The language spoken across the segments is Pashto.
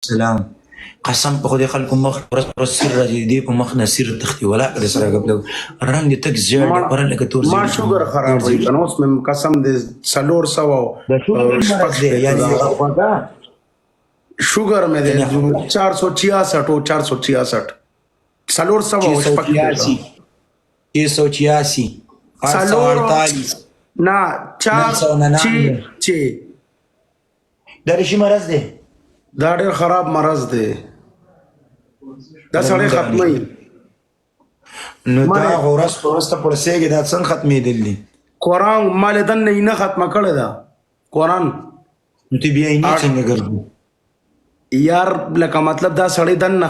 سلام قسم په خدای خلکو مخ پر سر راځي دی په مخ نه سر تختی ولا د سره غبل رنگ دې تک زیړ پر لکه تور ما شوګر خراب وي کنه اوس مې قسم دې سلور سو د شوګر مرض دی یعنی شوګر مې دې 466 او 466 سلور سو او شپږ 686 نه 4 دا ریشي مرض دی دا ډېر خراب مرض دی دا سړی ختموي نو دا غورس پرسته پرسېږي دا څنګه ختمېدل دي قرآن مال دنه نه ختمه کړې ده قرآن نو ته بیا یې نه څنګه ګرځو یار لکه مطلب دا سړی دنه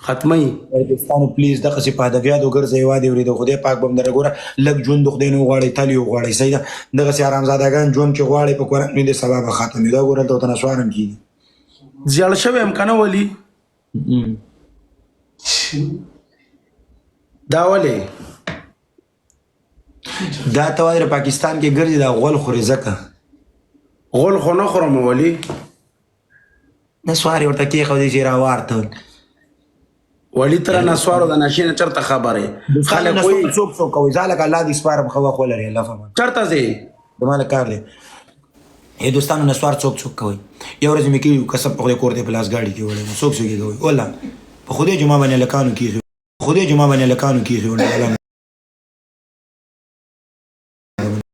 ختموي پاکستان پلیز دغه څه په هدفیات وګرځي وادي ورې د خدای پاک بم درګوره لګ ژوند خدای نه غواړي تلی غواړي صحیح ده دغه سي آرامزادګان ژوند کې غواړي په قرآن باندې سبب ختمي دا ګوره ته تناسوارم کیږي زیړ شوی امکانه ولی دا ولی دا توادر پاکستان کې ګرځي دا غول خوري زکه غول خو نه خورم ولی نسواري ورته کې خو دې چې راوارته ولی تر نسوارو د نشینه چرته خبره خلک کوئی څوک کوي ځاله الله دې سپارم خو خو لري الله فهم چرته زی دماله کار دی هندوستان نسوار څوک کوي یو ورځ مې کې کسب په کور ته پلاس گاډي کې وړي څوک کوي ولا په خوده جمعه باندې لکانو کې